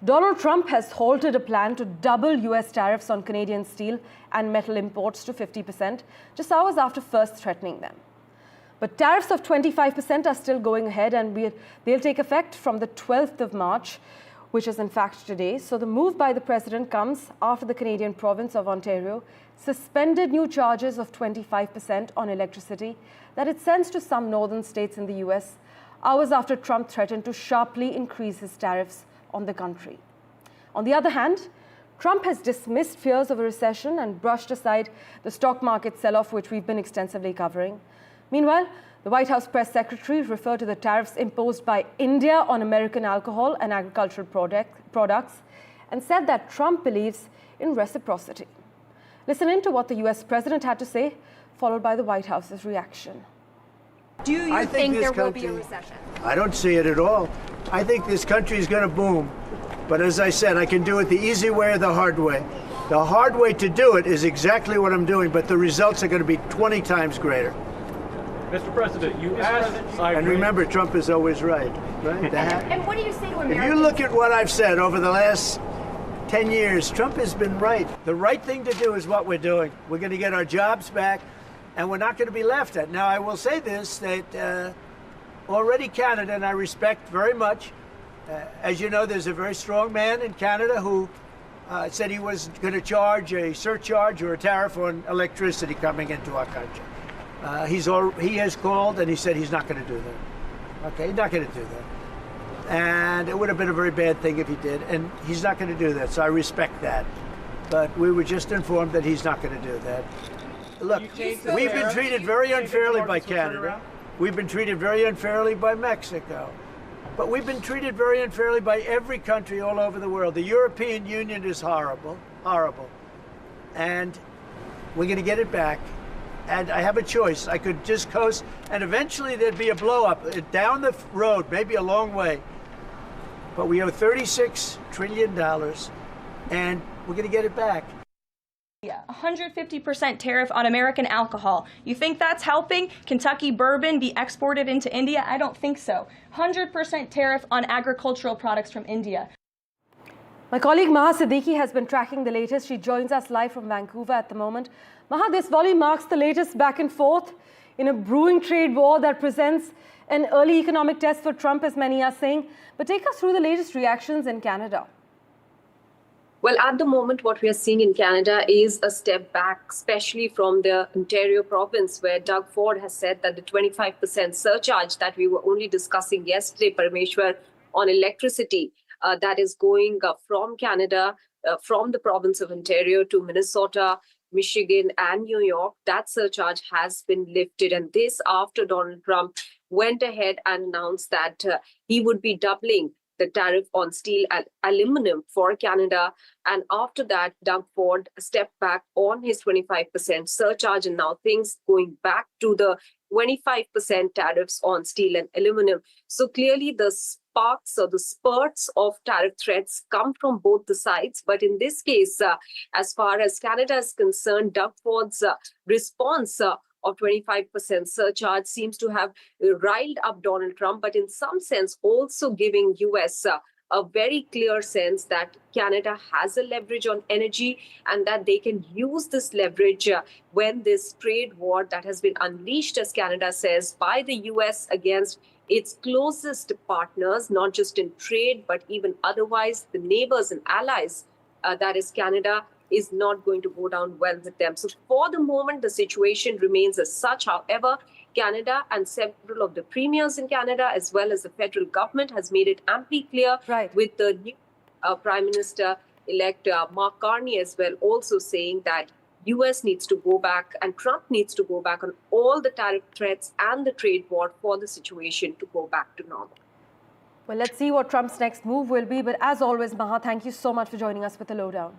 Donald Trump has halted a plan to double US tariffs on Canadian steel and metal imports to 50%, just hours after first threatening them. But tariffs of 25% are still going ahead, and they'll take effect from the 12th of March, which is in fact today. So the move by the president comes after the Canadian province of Ontario suspended new charges of 25% on electricity that it sends to some northern states in the US, hours after Trump threatened to sharply increase his tariffs on the country. On the other hand, Trump has dismissed fears of a recession and brushed aside the stock market sell-off, which we've been extensively covering. Meanwhile, the White House press secretary referred to the tariffs imposed by India on American alcohol and agricultural products and said that Trump believes in reciprocity. Listen in to what the US president had to say, followed by the White House's reaction. Do you think there will be a recession? I don't see it at all. I think this country is going to boom. But as I said, I can do it the easy way or the hard way. The hard way to do it is exactly what I'm doing, but the results are going to be 20 times greater. Mr. President, you asked... And remember, Trump is always right. And what do you say to Americans? If you look at what I've said over the last 10 years, Trump has been right. The right thing to do is what we're doing. We're going to get our jobs back, and we're not going to be left at. Now, I will say this, that already Canada, and I respect very much, as you know, there's a very strong man in Canada who said he was going to charge a surcharge or a tariff on electricity coming into our country. He has called and he said he's not going to do that. Okay, he's not going to do that. And it would have been a very bad thing if he did, and he's not going to do that, so I respect that. But we were just informed that he's not going to do that. Look, we've been treated very unfairly by Canada. We've been treated very unfairly by Mexico. But we've been treated very unfairly by every country all over the world. The European Union is horrible, horrible. And we're going to get it back. And I have a choice. I could just coast, and eventually there'd be a blow-up down the road, maybe a long way. But we owe $36 trillion, and we're going to get it back. 150% tariff on American alcohol. You think that's helping Kentucky bourbon be exported into India? I don't think so. 100% tariff on agricultural products from India. My colleague Maha Siddique has been tracking the latest. She joins us live from Vancouver at the moment. Maha, this volley marks the latest back and forth in a brewing trade war that presents an early economic test for Trump, as many are saying. But take us through the latest reactions in Canada. Well, at the moment, what we are seeing in Canada is a step back, especially from the Ontario province, where Doug Ford has said that the 25% surcharge that we were only discussing yesterday, Parmeshwar, on electricity, that is going from Canada, from the province of Ontario to Minnesota, Michigan and New York, that surcharge has been lifted. And this after Donald Trump went ahead and announced that he would be doubling the tariff on steel and aluminum for Canada. And after that, Doug Ford stepped back on his 25% surcharge, and now things going back to the 25% tariffs on steel and aluminum. So clearly the sparks or the spurts of tariff threats come from both the sides. But in this case, as far as Canada is concerned, Doug Ford's response of 25% surcharge seems to have riled up Donald Trump, but in some sense also giving US a very clear sense that Canada has a leverage on energy and that they can use this leverage when this trade war that has been unleashed, as Canada says, by the US against its closest partners, not just in trade, but even otherwise, the neighbors and allies, that is Canada, is not going to go down well with them. So for the moment, the situation remains as such. However, Canada and several of the premiers in Canada, as well as the federal government, has made it amply clear, with the new Prime Minister-elect Mark Carney as well, also saying that US needs to go back and Trump needs to go back on all the tariff threats and the trade war for the situation to go back to normal. Well, let's see what Trump's next move will be. But as always, Maha, thank you so much for joining us with the lowdown.